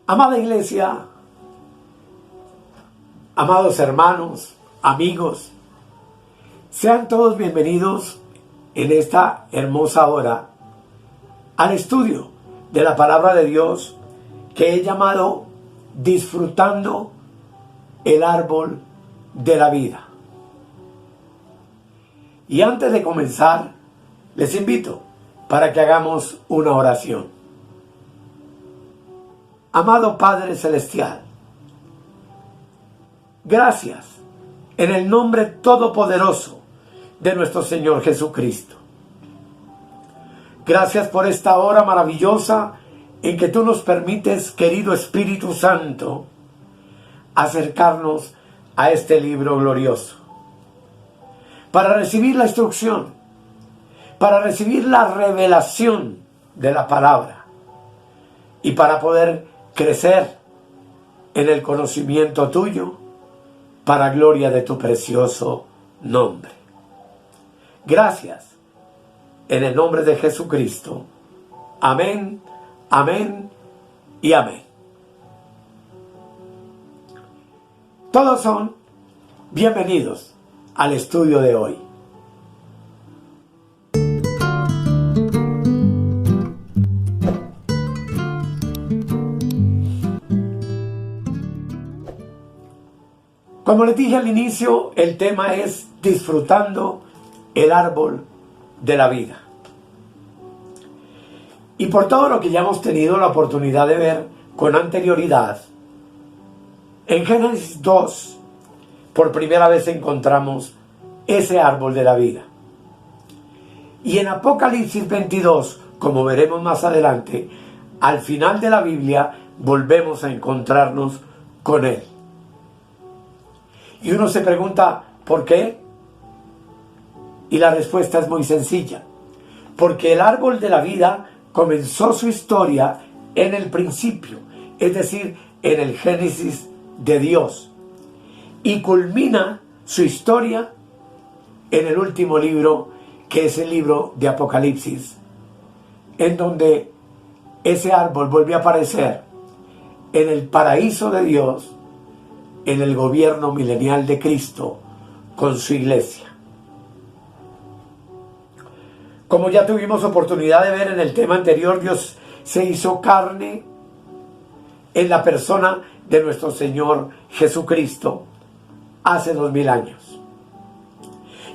Amada iglesia, amados hermanos, amigos, sean todos bienvenidos en esta hermosa hora al estudio de la palabra de Dios que he llamado Disfrutando el árbol de la vida. Y antes de comenzar, les invito para que hagamos una oración. Amado Padre Celestial, gracias en el nombre todopoderoso de nuestro Señor Jesucristo. Gracias por esta hora maravillosa en que tú nos permites, querido Espíritu Santo, acercarnos a este libro glorioso para recibir la instrucción, para recibir la revelación de la palabra y para poder crecer en el conocimiento tuyo para gloria de tu precioso nombre. Gracias en el nombre de Jesucristo. Amén, amén y amén. Todos son bienvenidos al estudio de hoy. Como les dije al inicio, el tema es disfrutando el árbol de la vida. Y por todo lo que ya hemos tenido la oportunidad de ver con anterioridad, en Génesis 2, por primera vez encontramos ese árbol de la vida. Y en Apocalipsis 22, como veremos más adelante, al final de la Biblia volvemos a encontrarnos con él. Y uno se pregunta, ¿por qué? Y la respuesta es muy sencilla. Porque el árbol de la vida comenzó su historia en el principio, es decir, en el Génesis de Dios. Y culmina su historia en el último libro, que es el libro de Apocalipsis, en donde ese árbol vuelve a aparecer en el paraíso de Dios, en el gobierno milenial de Cristo con su iglesia. Como ya tuvimos oportunidad de ver en el tema anterior, Dios se hizo carne en la persona de nuestro Señor Jesucristo hace 2000 años.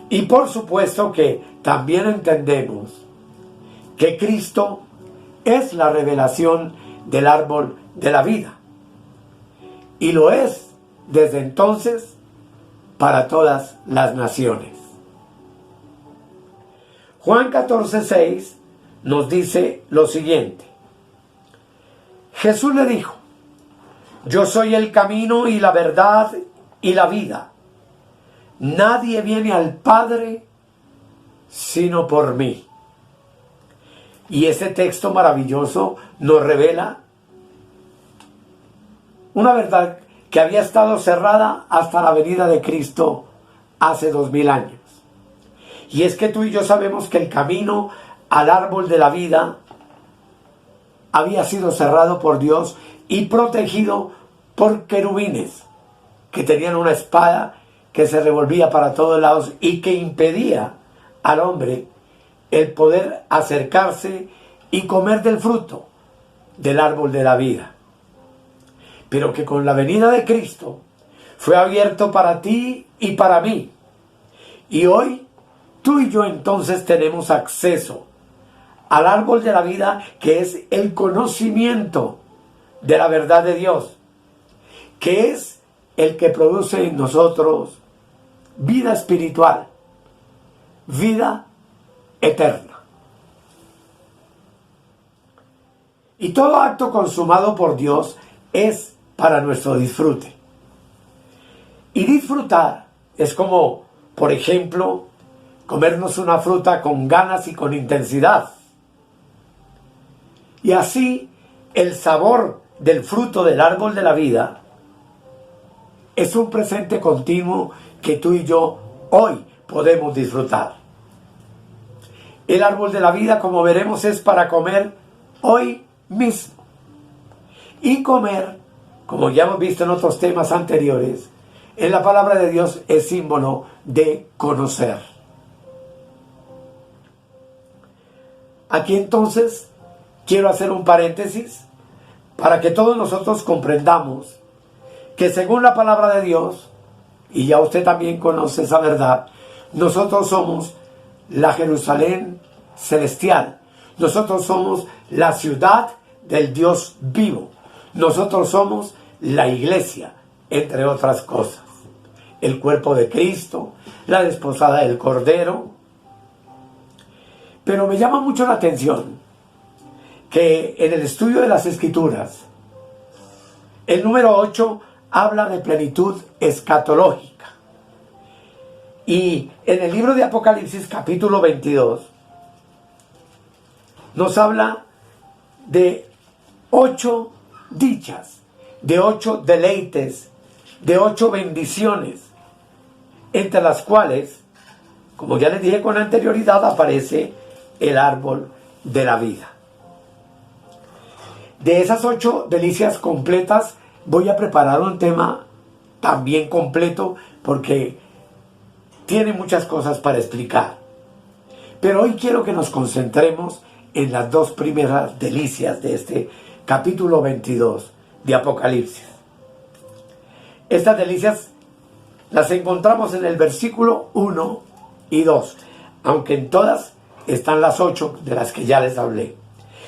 Y por supuesto que también entendemos que Cristo es la revelación del árbol de la vida. Y lo es desde entonces para todas las naciones. Juan 14:6 nos dice lo siguiente. Jesús le dijo: yo soy el camino y la verdad y la vida. Nadie viene al Padre sino por mí. Y ese texto maravilloso nos revela una verdad que había estado cerrada hasta la venida de Cristo hace 2000 años. Y es que tú y yo sabemos que el camino al árbol de la vida había sido cerrado por Dios y protegido por querubines que tenían una espada que se revolvía para todos lados y que impedía al hombre el poder acercarse y comer del fruto del árbol de la vida. Pero que con la venida de Cristo fue abierto para ti y para mí. Y hoy tú y yo entonces tenemos acceso al árbol de la vida, que es el conocimiento de la verdad de Dios, que es el que produce en nosotros vida espiritual, vida eterna. Y todo acto consumado por Dios es para nuestro disfrute. Y disfrutar es como, por ejemplo, comernos una fruta con ganas y con intensidad. Y así el sabor del fruto del árbol de la vida es un presente continuo que tú y yo hoy podemos disfrutar. El árbol de la vida, como veremos, es para comer hoy mismo. Y comer, como ya hemos visto en otros temas anteriores, en la palabra de Dios es símbolo de conocer. Aquí entonces quiero hacer un paréntesis para que todos nosotros comprendamos que según la palabra de Dios, y ya usted también conoce esa verdad, nosotros somos la Jerusalén celestial. Nosotros somos la ciudad del Dios vivo. Nosotros somos la iglesia, entre otras cosas. El cuerpo de Cristo, la desposada del Cordero. Pero me llama mucho la atención que en el estudio de las Escrituras, el número 8 habla de plenitud escatológica. Y en el libro de Apocalipsis, capítulo 22, nos habla de 8 dichas, de 8 deleites, de 8 bendiciones, entre las cuales, como ya les dije con anterioridad, aparece el árbol de la vida. De esas 8 delicias completas, voy a preparar un tema también completo, porque tiene muchas cosas para explicar. Pero hoy quiero que nos concentremos en las 2 primeras delicias de este capítulo 22 de Apocalipsis. Estas delicias las encontramos en el versículo 1 y 2, aunque en todas están las 8 de las que ya les hablé.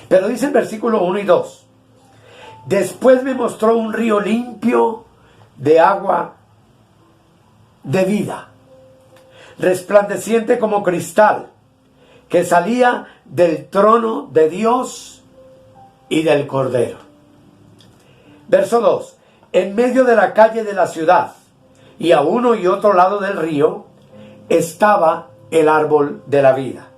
Pero dice el versículo 1 y 2: después me mostró un río limpio de agua de vida, resplandeciente como cristal, que salía del trono de Dios y del Cordero. Verso 2: en medio de la calle de la ciudad y a uno y otro lado del río estaba el árbol de la vida,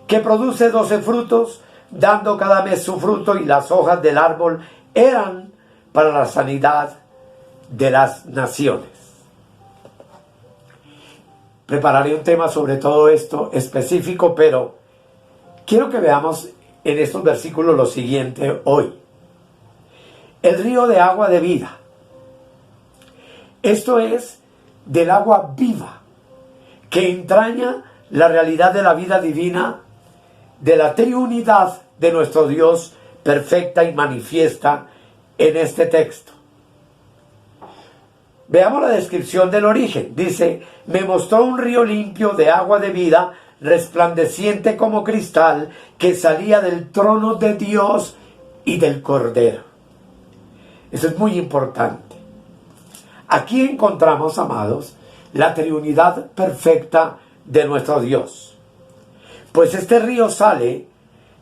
que produce 12 frutos, dando cada mes su fruto, y las hojas del árbol eran para la sanidad de las naciones. Prepararé un tema sobre todo esto específico, pero quiero que veamos en estos versículos lo siguiente hoy. El río de agua de vida. Esto es del agua viva, que entraña la realidad de la vida divina, de la triunidad de nuestro Dios perfecta y manifiesta en este texto. Veamos la descripción del origen. Dice: me mostró un río limpio de agua de vida, resplandeciente como cristal, que salía del trono de Dios y del Cordero. Eso es muy importante. Aquí encontramos, amados, la triunidad perfecta de nuestro Dios. Pues este río sale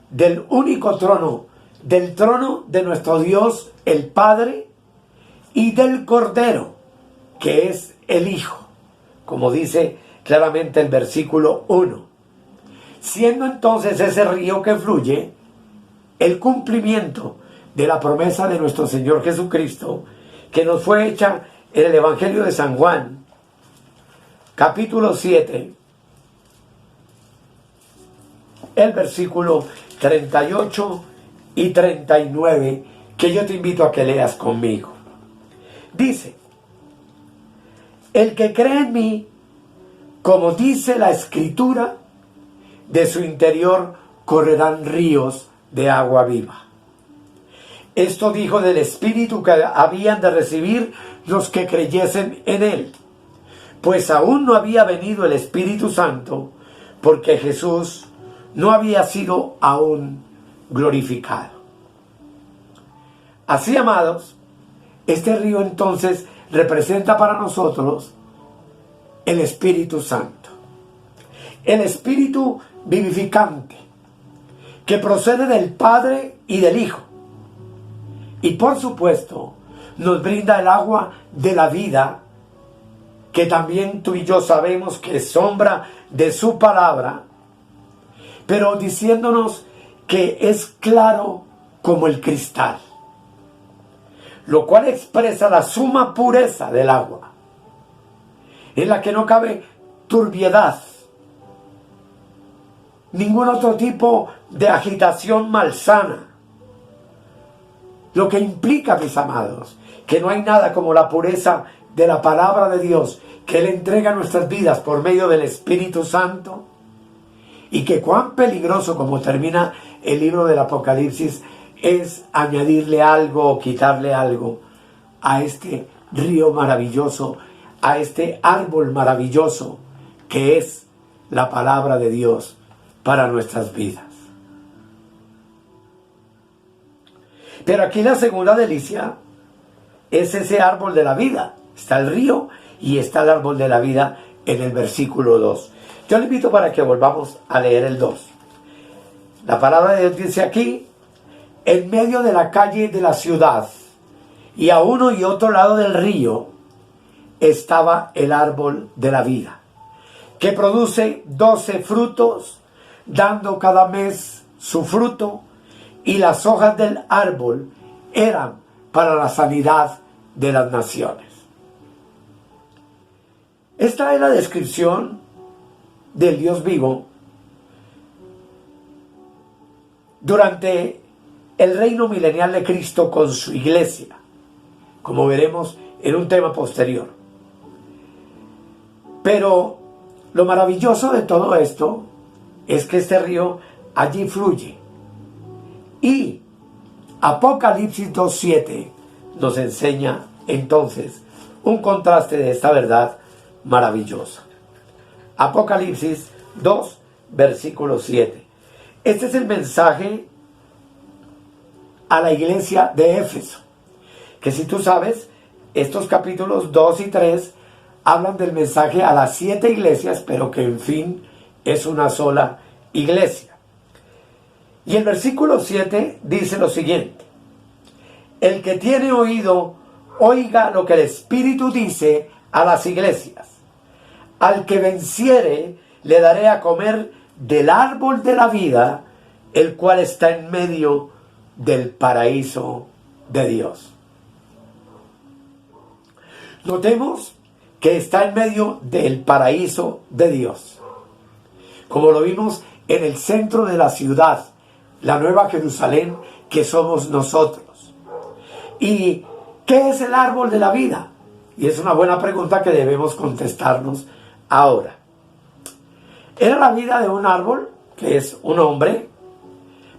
del único trono, del trono de nuestro Dios, el Padre, y del Cordero, que es el Hijo, como dice claramente el versículo 1. Siendo entonces ese río que fluye el cumplimiento de la promesa de nuestro Señor Jesucristo, que nos fue hecha en el Evangelio de San Juan, capítulo 7, el versículo 38 y 39, que yo te invito a que leas conmigo. Dice: el que cree en mí, como dice la Escritura, de su interior correrán ríos de agua viva. Esto dijo del Espíritu que habían de recibir los que creyesen en él, pues aún no había venido el Espíritu Santo, porque Jesús no había sido aún glorificado. Así, amados, este río entonces representa para nosotros el Espíritu Santo, el Espíritu vivificante, que procede del Padre y del Hijo, y por supuesto nos brinda el agua de la vida, que también tú y yo sabemos que es sombra de su palabra, pero diciéndonos que es claro como el cristal, lo cual expresa la suma pureza del agua, en la que no cabe turbiedad, ningún otro tipo de agitación malsana, Lo que implica, mis amados, que no hay nada como la pureza de la palabra de Dios que Él entrega a nuestras vidas por medio del Espíritu Santo. Y que cuán peligroso, como termina el libro del Apocalipsis, es añadirle algo o quitarle algo a este río maravilloso, a este árbol maravilloso que es la palabra de Dios para nuestras vidas. Pero aquí la segunda delicia es ese árbol de la vida. Está el río y está el árbol de la vida en el versículo 2. Yo le invito para que volvamos a leer el 2. La palabra de Dios dice aquí: en medio de la calle de la ciudad y a uno y otro lado del río estaba el árbol de la vida, que produce 12 frutos, dando cada mes su fruto, y las hojas del árbol eran para la sanidad de las naciones. Esta es la descripción del Dios vivo durante el reino milenial de Cristo con su iglesia, como veremos en un tema posterior. Pero lo maravilloso de todo esto es que este río allí fluye. Y Apocalipsis 2:7 nos enseña entonces un contraste de esta verdad maravillosa. Apocalipsis 2, versículo 7. Este es el mensaje a la iglesia de Éfeso. Que si tú sabes, estos capítulos 2 y 3 hablan del mensaje a las 7 iglesias, pero que en fin es una sola iglesia. Y el versículo 7 dice lo siguiente: el que tiene oído, oiga lo que el Espíritu dice a las iglesias. Al que venciere, le daré a comer del árbol de la vida, el cual está en medio del paraíso de Dios. Notemos que está en medio del paraíso de Dios, como lo vimos en el centro de la ciudad, la Nueva Jerusalén, que somos nosotros. ¿Y qué es el árbol de la vida? Y es una buena pregunta que debemos contestarnos ahora. ¿Era la vida de un árbol, que es un hombre?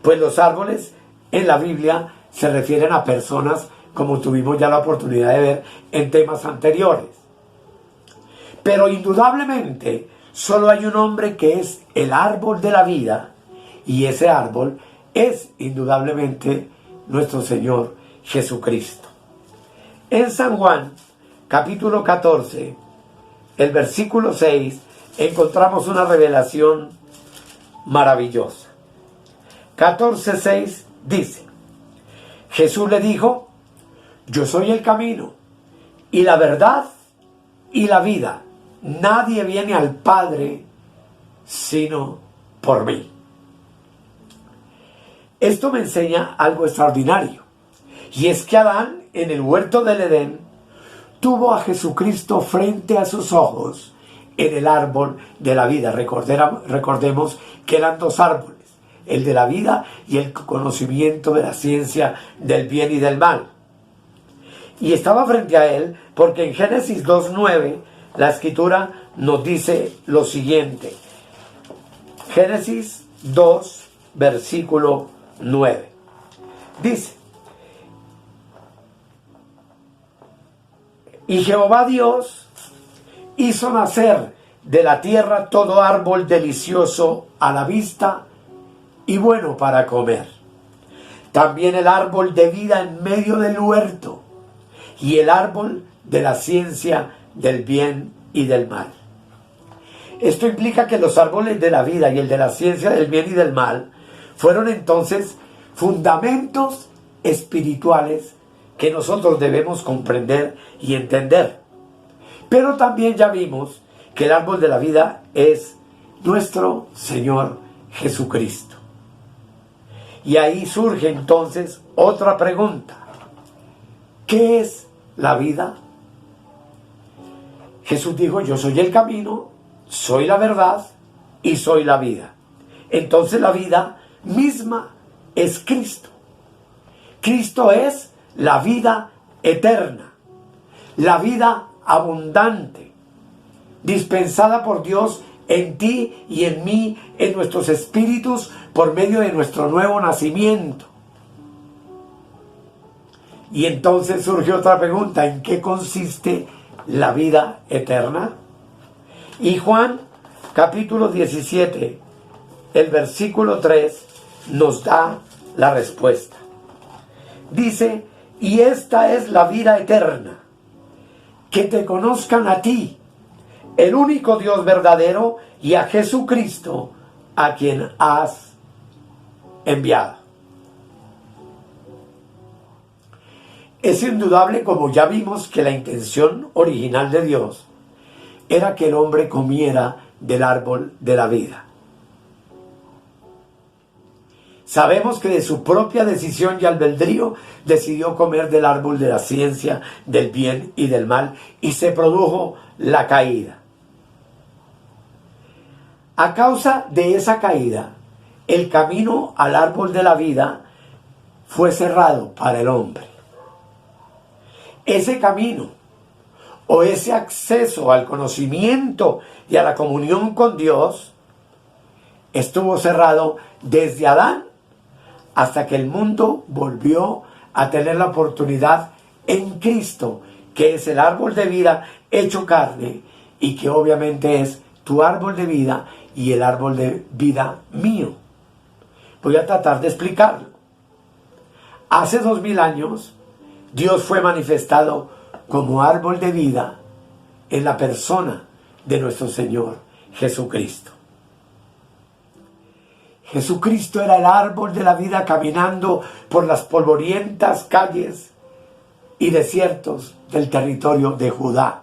Pues los árboles en la Biblia se refieren a personas, como tuvimos ya la oportunidad de ver en temas anteriores. Pero indudablemente solo hay un hombre que es el árbol de la vida, y ese árbol es indudablemente nuestro Señor Jesucristo. En San Juan, capítulo 14, el versículo 6, encontramos una revelación maravillosa. 14:6 dice: Jesús le dijo: yo soy el camino y la verdad y la vida. Nadie viene al Padre sino por mí. Esto me enseña algo extraordinario, y es que Adán, en el huerto del Edén, tuvo a Jesucristo frente a sus ojos en el árbol de la vida. Recordemos que eran dos árboles, el de la vida y el conocimiento de la ciencia del bien y del mal. Y estaba frente a él porque en Génesis 2:9 la escritura nos dice lo siguiente. Génesis 2, versículo 9. Dice: y Jehová Dios hizo nacer de la tierra todo árbol delicioso a la vista y bueno para comer. También el árbol de vida en medio del huerto y el árbol de la ciencia del bien y del mal. Esto implica que los árboles de la vida y el de la ciencia del bien y del mal fueron entonces fundamentos espirituales que nosotros debemos comprender y entender. Pero también ya vimos que el árbol de la vida es nuestro Señor Jesucristo. Y ahí surge entonces otra pregunta: ¿qué es la vida? Jesús dijo: yo soy el camino, soy la verdad y soy la vida. Entonces la vida misma es Cristo, Cristo es la vida eterna, la vida abundante, dispensada por Dios en ti y en mí, en nuestros espíritus, por medio de nuestro nuevo nacimiento. Y entonces surge otra pregunta: ¿en qué consiste la vida eterna? Y Juan, capítulo 17, el versículo 3, nos da la respuesta. Dice: y esta es la vida eterna, que te conozcan a ti, el único Dios verdadero, y a Jesucristo, a quien has enviado. Es indudable, como ya vimos, que la intención original de Dios era que el hombre comiera del árbol de la vida. Sabemos que de su propia decisión y albedrío decidió comer del árbol de la ciencia, del bien y del mal, y se produjo la caída. A causa de esa caída, el camino al árbol de la vida fue cerrado para el hombre. Ese camino o ese acceso al conocimiento y a la comunión con Dios estuvo cerrado desde Adán hasta que el mundo volvió a tener la oportunidad en Cristo, que es el árbol de vida hecho carne y que obviamente es tu árbol de vida y el árbol de vida mío. Voy a tratar de explicarlo. Hace 2000 años, Dios fue manifestado como árbol de vida en la persona de nuestro Señor Jesucristo. Jesucristo era el árbol de la vida caminando por las polvorientas calles y desiertos del territorio de Judá.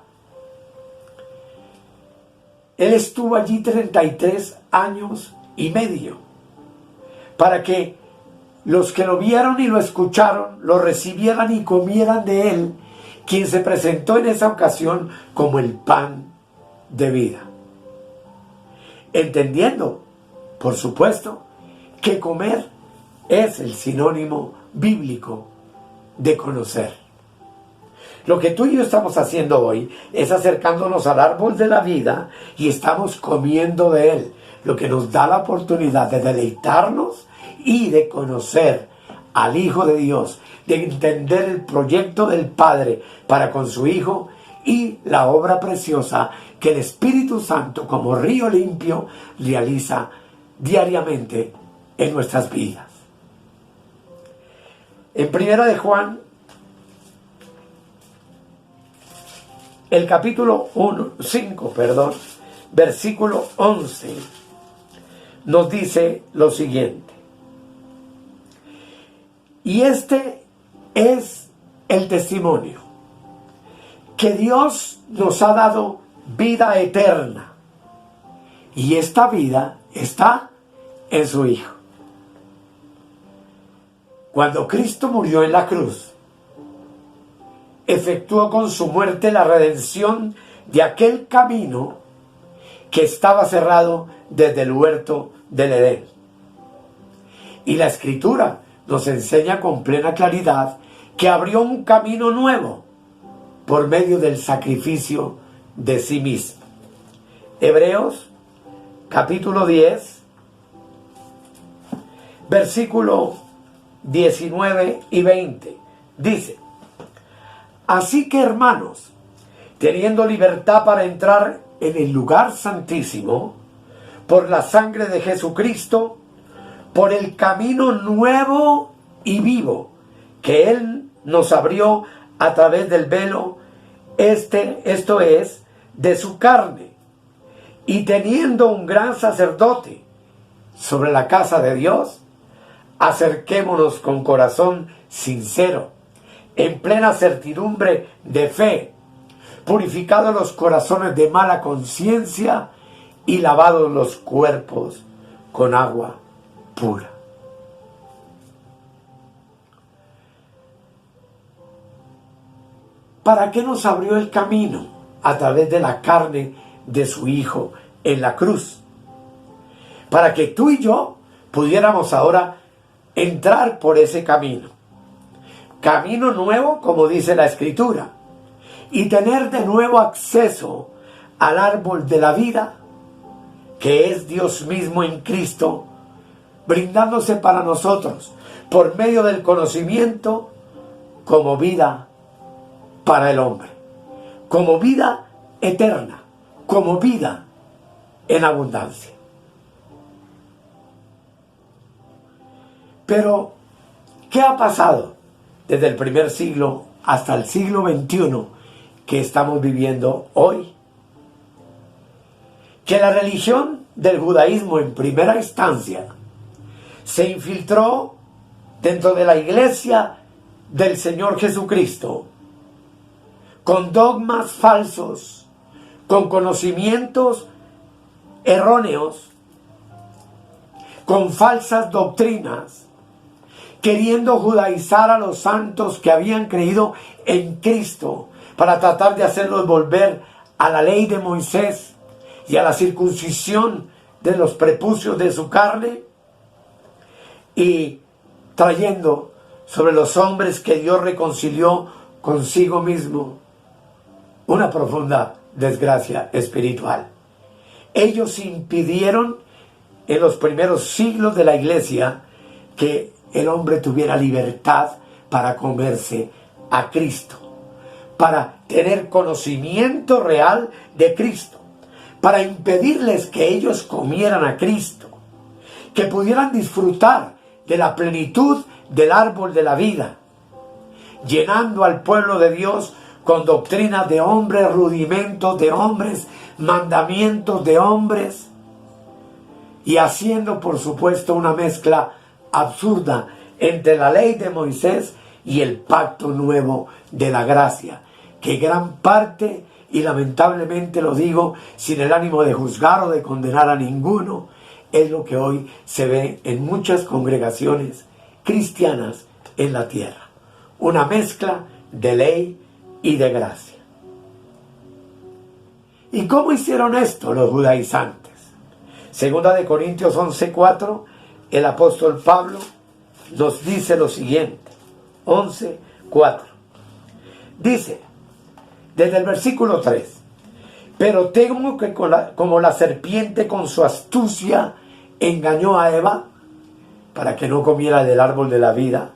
Él estuvo allí 33 años y medio para que los que lo vieron y lo escucharon lo recibieran y comieran de él, quien se presentó en esa ocasión como el pan de vida. Entendiendo, por supuesto, que comer es el sinónimo bíblico de conocer. Lo que tú y yo estamos haciendo hoy es acercándonos al árbol de la vida y estamos comiendo de él, lo que nos da la oportunidad de deleitarnos y de conocer al Hijo de Dios, de entender el proyecto del Padre para con su Hijo y la obra preciosa que el Espíritu Santo, como río limpio, realiza diariamente en nuestras vidas. En Primera de Juan, el capítulo 5, versículo 11, nos dice lo siguiente: y este es el testimonio, que Dios nos ha dado vida eterna, y esta vida está en su Hijo. Cuando Cristo murió en la cruz, efectuó con su muerte la redención de aquel camino que estaba cerrado desde el huerto del Edén. Y la Escritura nos enseña con plena claridad que abrió un camino nuevo por medio del sacrificio de sí mismo. Hebreos capítulo 10, versículo 19 y 20, dice: así que, hermanos, teniendo libertad para entrar en el lugar santísimo por la sangre de Jesucristo, por el camino nuevo y vivo que Él nos abrió a través del velo, esto es, de su carne, y teniendo un gran sacerdote sobre la casa de Dios, acerquémonos con corazón sincero, en plena certidumbre de fe, purificados los corazones de mala conciencia y lavados los cuerpos con agua pura. ¿Para qué nos abrió el camino? A través de la carne de su Hijo en la cruz. Para que tú y yo pudiéramos ahora entrar por ese camino. camino nuevo, como dice la Escritura, y tener de nuevo acceso al árbol de la vida, que es Dios mismo en Cristo, brindándose para nosotros por medio del conocimiento como vida para el hombre, como vida eterna, como vida en abundancia. Pero, ¿qué ha pasado desde el primer siglo hasta el siglo XXI que estamos viviendo hoy? Que la religión del judaísmo en primera instancia se infiltró dentro de la iglesia del Señor Jesucristo con dogmas falsos, con conocimientos erróneos, con falsas doctrinas, queriendo judaizar a los santos que habían creído en Cristo para tratar de hacerlos volver a la ley de Moisés y a la circuncisión de los prepucios de su carne, y trayendo sobre los hombres que Dios reconcilió consigo mismo una profunda desgracia espiritual. Ellos impidieron en los primeros siglos de la iglesia que el hombre tuviera libertad para comerse a Cristo, para tener conocimiento real de Cristo, para impedirles que ellos comieran a Cristo, que pudieran disfrutar de la plenitud del árbol de la vida, llenando al pueblo de Dios con doctrinas de hombres, rudimentos de hombres, mandamientos de hombres, y haciendo por supuesto una mezcla absurda entre la ley de Moisés y el pacto nuevo de la gracia, que gran parte, y lamentablemente lo digo sin el ánimo de juzgar o de condenar a ninguno, es lo que hoy se ve en muchas congregaciones cristianas en la tierra. Una mezcla de ley y de gracia. ¿Y cómo hicieron esto los judaizantes? Segunda de Corintios 11:4, el apóstol Pablo nos dice lo siguiente. 11:4. Dice, desde el versículo 3, pero temo que como la serpiente con su astucia engañó a Eva para que no comiera del árbol de la vida,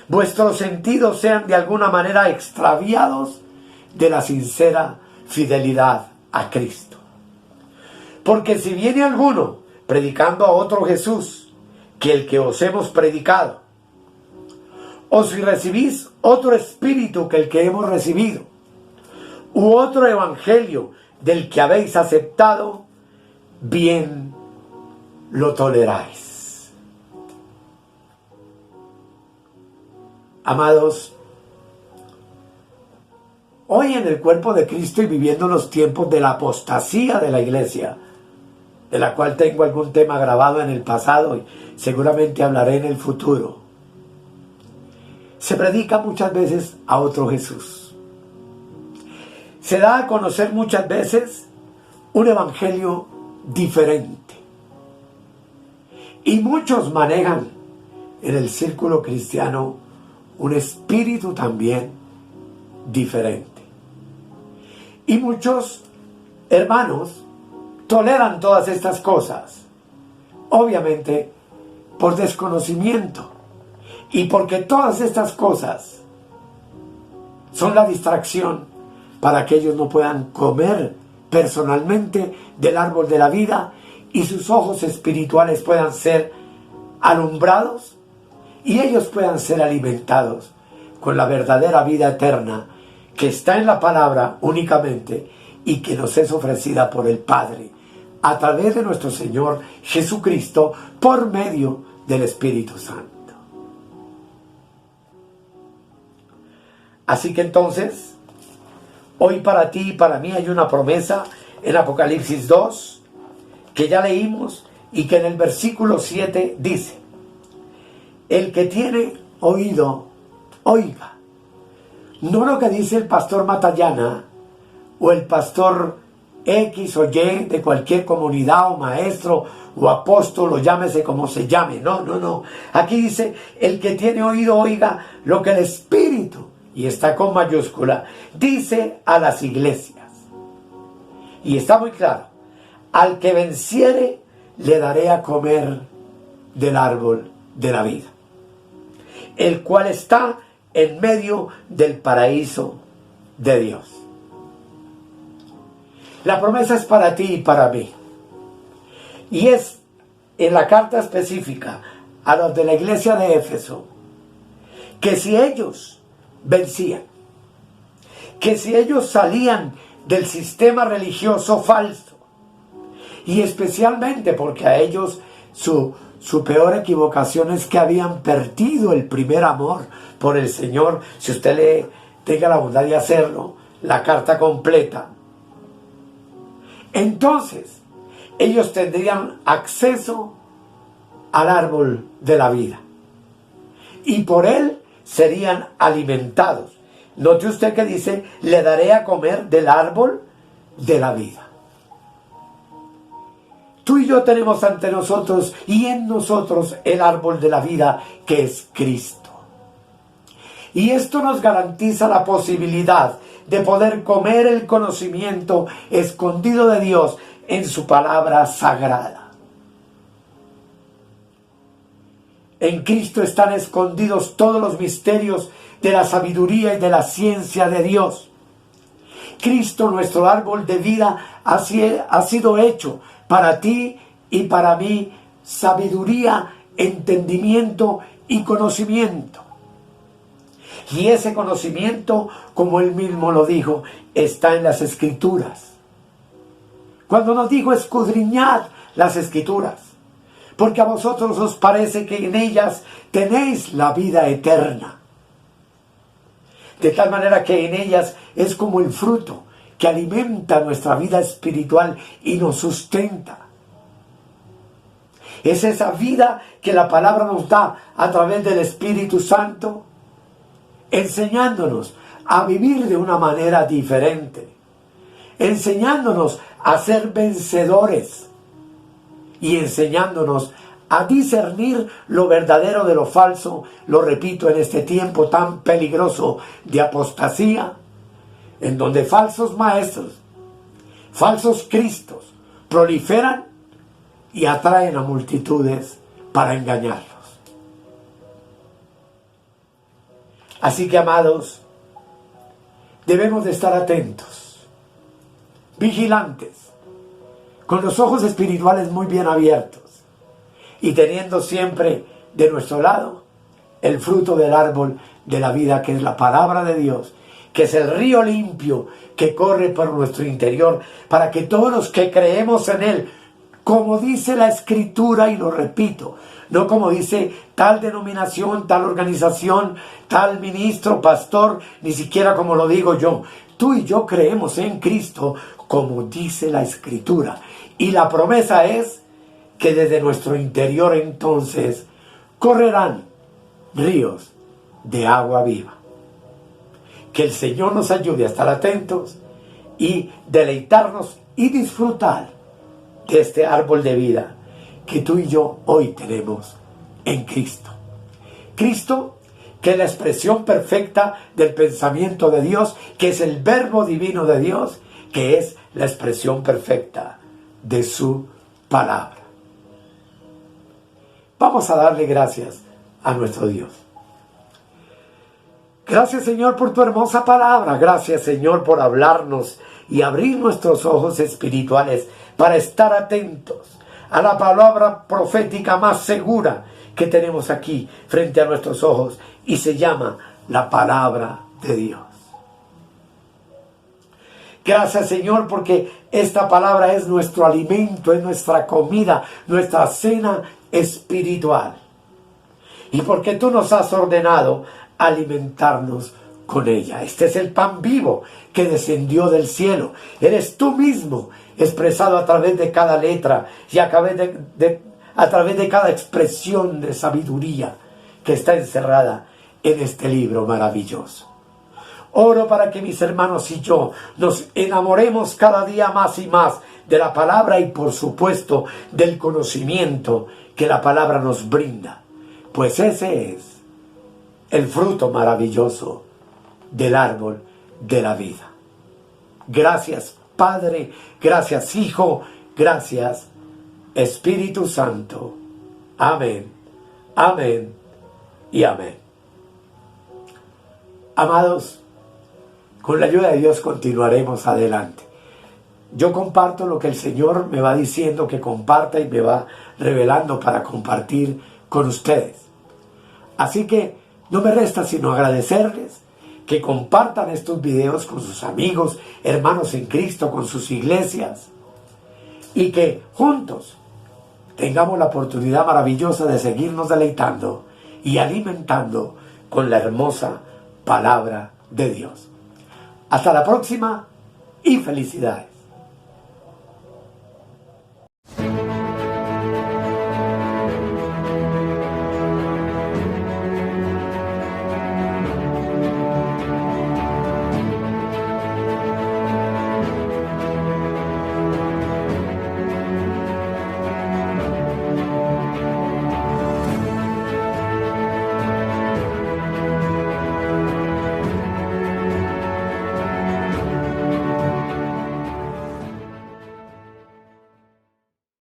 vuestros sentidos sean de alguna manera extraviados de la sincera fidelidad a Cristo. Porque si viene alguno predicando a otro Jesús que el que os hemos predicado, o si recibís otro espíritu que el que hemos recibido, u otro evangelio del que habéis aceptado, bien lo toleráis. Amados, hoy en el cuerpo de Cristo y viviendo los tiempos de la apostasía de la iglesia, de la cual tengo algún tema grabado en el pasado y seguramente hablaré en el futuro, se predica muchas veces a otro Jesús. Se da a conocer muchas veces un evangelio diferente. Y muchos manejan en el círculo cristiano un espíritu también diferente. Y muchos hermanos toleran todas estas cosas, obviamente por desconocimiento y porque todas estas cosas son la distracción para que ellos no puedan comer personalmente del árbol de la vida y sus ojos espirituales puedan ser alumbrados y ellos puedan ser alimentados con la verdadera vida eterna que está en la palabra únicamente y que nos es ofrecida por el Padre a través de nuestro Señor Jesucristo por medio del Espíritu Santo. Así que entonces, hoy para ti y para mí hay una promesa en Apocalipsis 2 que ya leímos y que en el versículo 7 dice: el que tiene oído, oiga. No lo que dice el pastor Matallana o el pastor X o Y de cualquier comunidad o maestro o apóstol o llámese como se llame. No, no, no. Aquí dice, el que tiene oído oiga lo que el Espíritu, y está con mayúscula, dice a las iglesias. Y está muy claro, al que venciere le daré a comer del árbol de la vida, el cual está en medio del paraíso de Dios. La promesa es para ti y para mí. Y es en la carta específica a los de la iglesia de Éfeso, que si ellos vencían, que si ellos salían del sistema religioso falso, y especialmente porque a ellos su peor equivocación es que habían perdido el primer amor por el Señor. Si usted le tenga la bondad de hacerlo, la carta completa, entonces ellos tendrían acceso al árbol de la vida y por él serían alimentados. Note usted que dice, le daré a comer del árbol de la vida. Tú y yo tenemos ante nosotros y en nosotros el árbol de la vida, que es Cristo. Y esto nos garantiza la posibilidad de poder comer el conocimiento escondido de Dios en su palabra sagrada. En Cristo están escondidos todos los misterios de la sabiduría y de la ciencia de Dios. Cristo, nuestro árbol de vida, ha sido hecho para ti y para mí sabiduría, entendimiento y conocimiento. Y ese conocimiento, como él mismo lo dijo, está en las Escrituras. Cuando nos dijo escudriñad las Escrituras, porque a vosotros os parece que en ellas tenéis la vida eterna. De tal manera que en ellas es como el fruto que alimenta nuestra vida espiritual y nos sustenta. Es esa vida que la palabra nos da a través del Espíritu Santo, enseñándonos a vivir de una manera diferente, enseñándonos a ser vencedores y enseñándonos a discernir lo verdadero de lo falso. Lo repito, en este tiempo tan peligroso de apostasía, en donde falsos maestros, falsos cristos proliferan y atraen a multitudes para engañarlos. Así que, amados, debemos de estar atentos, vigilantes, con los ojos espirituales muy bien abiertos y teniendo siempre de nuestro lado el fruto del árbol de la vida, que es la palabra de Dios, que es el río limpio que corre por nuestro interior, para que todos los que creemos en él, como dice la Escritura, y lo repito, no como dice tal denominación, tal organización, tal ministro, pastor, ni siquiera como lo digo yo. Tú y yo creemos en Cristo como dice la Escritura. Y la promesa es que desde nuestro interior entonces correrán ríos de agua viva. Que el Señor nos ayude a estar atentos y deleitarnos y disfrutar de este árbol de vida que tú y yo hoy tenemos en Cristo. Cristo, que es la expresión perfecta del pensamiento de Dios, que es el verbo divino de Dios, que es la expresión perfecta de su palabra. Vamos a darle gracias a nuestro Dios. Gracias, Señor, por tu hermosa palabra. Gracias, Señor, por hablarnos y abrir nuestros ojos espirituales para estar atentos a la palabra profética más segura que tenemos aquí frente a nuestros ojos, y se llama la palabra de Dios. Gracias, Señor, porque esta palabra es nuestro alimento, es nuestra comida, nuestra cena espiritual. Y porque tú nos has ordenado alimentarnos con ella. Este es el pan vivo que descendió del cielo. Eres tú mismo, expresado a través de cada letra y a través de cada expresión de sabiduría que está encerrada en este libro maravilloso. Oro para que mis hermanos y yo nos enamoremos cada día más y más de la palabra y por supuesto del conocimiento que la palabra nos brinda. Pues ese es el fruto maravilloso del árbol de la vida. Gracias Padre, gracias Hijo, gracias Espíritu Santo. Amén, amén y amén. Amados, con la ayuda de Dios continuaremos adelante. Yo comparto lo que el Señor me va diciendo que comparta y me va revelando para compartir con ustedes. Así que no me resta sino agradecerles que compartan estos videos con sus amigos, hermanos en Cristo, con sus iglesias, y que juntos tengamos la oportunidad maravillosa de seguirnos deleitando y alimentando con la hermosa palabra de Dios. Hasta la próxima y felicidades.